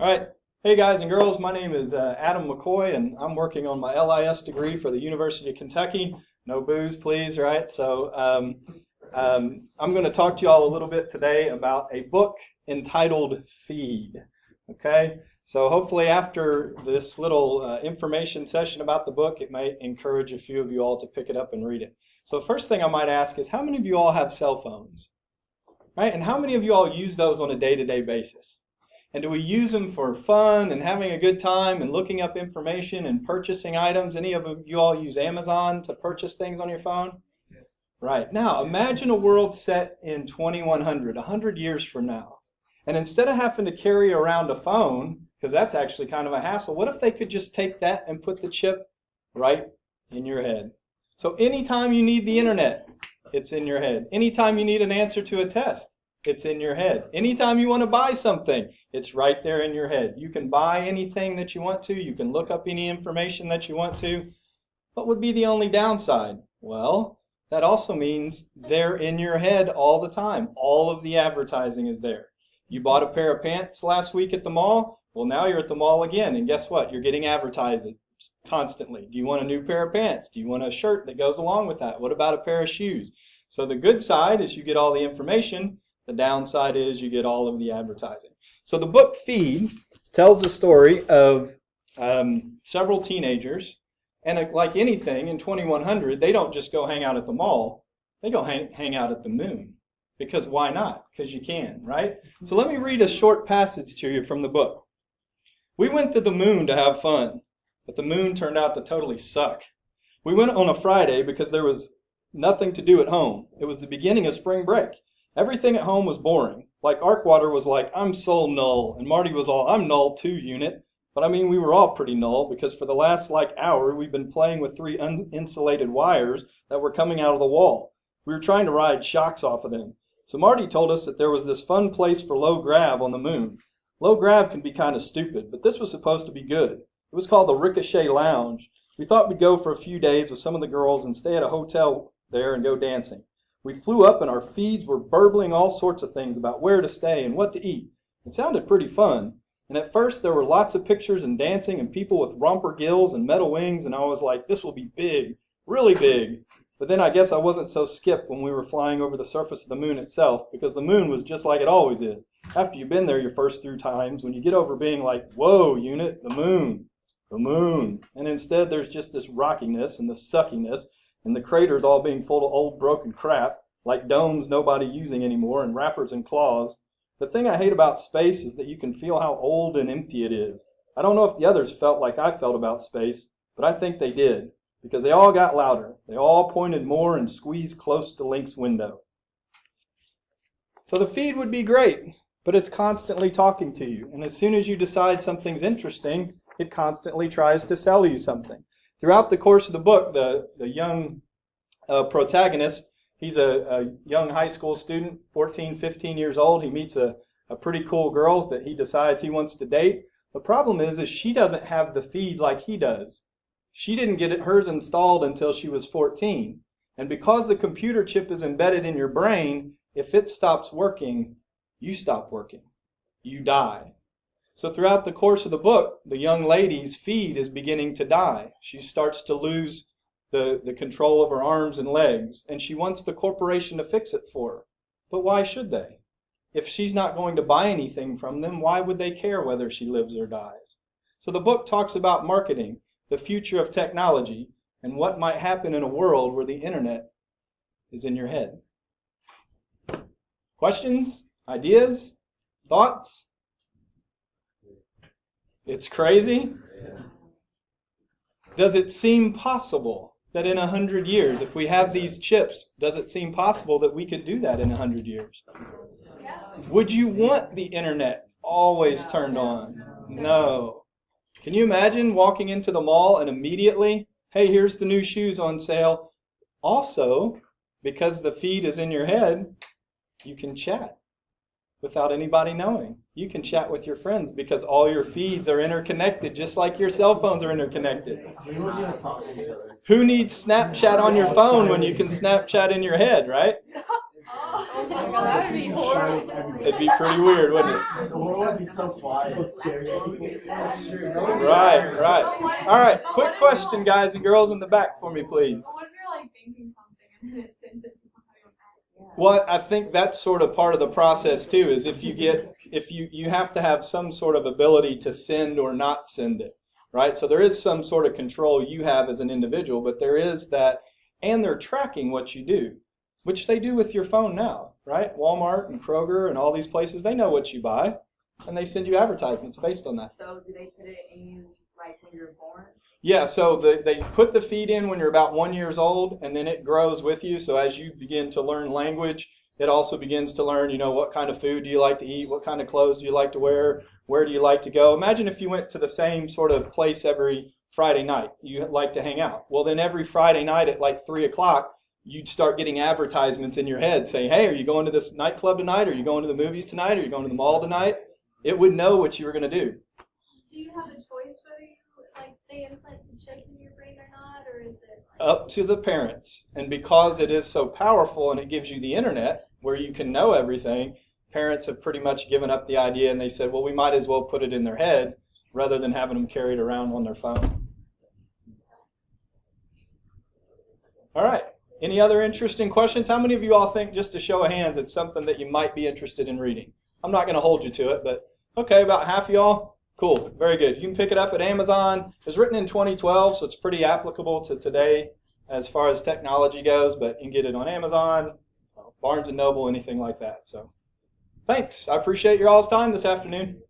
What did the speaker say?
All right. Hey guys and girls, my name is Adam McCoy and I'm working on my LIS degree for the University of Kentucky. No booze, please, right? So I'm going to talk to you all a little bit today about a book entitled Feed. Okay? So hopefully after this little information session about the book, it might encourage a few of you all to pick it up and read it. So first thing I might ask is how many of you all have cell phones? Right? And how many of you all use those on a day-to-day basis? And do we use them for fun and having a good time and looking up information and purchasing items? Any of you all use Amazon to purchase things on your phone? Yes. Right. Now, imagine a world set in 2100, 100 years from now. And instead of having to carry around a phone, because that's actually kind of a hassle, what if they could just take that and put the chip right in your head? So anytime you need the internet, it's in your head. Anytime you need an answer to a test, it's in your head. Anytime you want to buy something, it's right there in your head. You can buy anything that you want to. You can look up any information that you want to. What would be the only downside? Well, that also means they're in your head all the time. All of the advertising is there. You bought a pair of pants last week at the mall. Well, now you're at the mall again, and guess what? You're getting advertised constantly. Do you want a new pair of pants? Do you want a shirt that goes along with that? What about a pair of shoes? So the good side is you get all the information. The downside is you get all of the advertising. So the book Feed tells the story of several teenagers. And like anything in 2100, they don't just go hang out at the mall. They go hang out at the moon. Because why not? Because you can, right? So let me read a short passage to you from the book. We went to the moon to have fun, but the moon turned out to totally suck. We went on a Friday because there was nothing to do at home. It was the beginning of spring break. Everything at home was boring. Like Arkwater was like, I'm so null. And Marty was all, I'm null too, unit. But I mean, we were all pretty null because for the last hour, we've been playing with 3 uninsulated wires that were coming out of the wall. We were trying to ride shocks off of them. So Marty told us that there was this fun place for low grav on the moon. Low grav can be kind of stupid, but this was supposed to be good. It was called the Ricochet Lounge. We thought we'd go for a few days with some of the girls and stay at a hotel there and go dancing. We flew up and our feeds were burbling all sorts of things about where to stay and what to eat. It sounded pretty fun. And at first there were lots of pictures and dancing and people with romper gills and metal wings, and I was like, this will be big, really big. But then I guess I wasn't so skipped when we were flying over the surface of the moon itself, because the moon was just like it always is. After you've been there your first 3 times, when you get over being like, whoa, unit, the moon. And instead there's just this rockiness and the suckiness, and the craters all being full of old broken crap, like domes nobody using anymore, and wrappers and claws. The thing I hate about space is that you can feel how old and empty it is. I don't know if the others felt like I felt about space, but I think they did, because they all got louder. They all pointed more and squeezed close to Link's window. So the feed would be great, but it's constantly talking to you, and as soon as you decide something's interesting, it constantly tries to sell you something. Throughout the course of the book, the young protagonist, he's a young high school student, 14, 15 years old. He meets a pretty cool girl that he decides he wants to date. The problem is she doesn't have the feed like he does. She didn't get hers installed until she was 14. And because the computer chip is embedded in your brain, if it stops working, you stop working. You die. So throughout the course of the book, the young lady's feed is beginning to die. She starts to lose the control of her arms and legs, and she wants the corporation to fix it for her. But why should they? If she's not going to buy anything from them, why would they care whether she lives or dies? So the book talks about marketing, the future of technology, and what might happen in a world where the internet is in your head. Questions? Ideas? Thoughts? It's crazy. Does it seem possible that in 100 years, if we have these chips, does it seem possible that we could do that in 100 years? Would you want the internet always turned on? No. Can you imagine walking into the mall and immediately, hey, here's the new shoes on sale. Also, because the feed is in your head, you can chat without anybody knowing. You can chat with your friends because all your feeds are interconnected, just like your cell phones are interconnected. Who needs Snapchat on your phone when you can Snapchat in your head, right? That would be horrible. It'd be pretty weird, wouldn't it? The world would be so quiet. Scary. Right, right. All right, quick question, guys and girls in the back for me, please. What if you're like thinking something and then it sends it to somebody? Well, I think that's sort of part of the process too, is if you have to have some sort of ability to send or not send it, right? So there is some sort of control you have as an individual, but there is that, and they're tracking what you do, which they do with your phone now, right? Walmart and Kroger and all these places, they know what you buy, and they send you advertisements based on that. So do they put it in you like when you're born? Yeah, so they put the feed in when you're about 1 year old, and then it grows with you. So as you begin to learn language, it also begins to learn, what kind of food do you like to eat, what kind of clothes do you like to wear, where do you like to go. Imagine if you went to the same sort of place every Friday night. You like to hang out. Well, then every Friday night at like 3 o'clock, you'd start getting advertisements in your head saying, hey, are you going to this nightclub tonight? Are you going to the movies tonight? Are you going to the mall tonight? It would know what you were going to do. Do you have a choice whether you they implant the chip in your brain or not, or is it up to the parents? And because it is so powerful and it gives you the internet where you can know everything, parents have pretty much given up the idea, and they said, well, we might as well put it in their head rather than having them carried around on their phone. All right. Any other interesting questions? How many of you all think, just a show of hands, it's something that you might be interested in reading? I'm not going to hold you to it, but okay, about half of y'all. Cool, very good. You can pick it up at Amazon. It was written in 2012, so it's pretty applicable to today as far as technology goes, but you can get it on Amazon, Barnes & Noble, anything like that. So thanks. I appreciate your all's time this afternoon.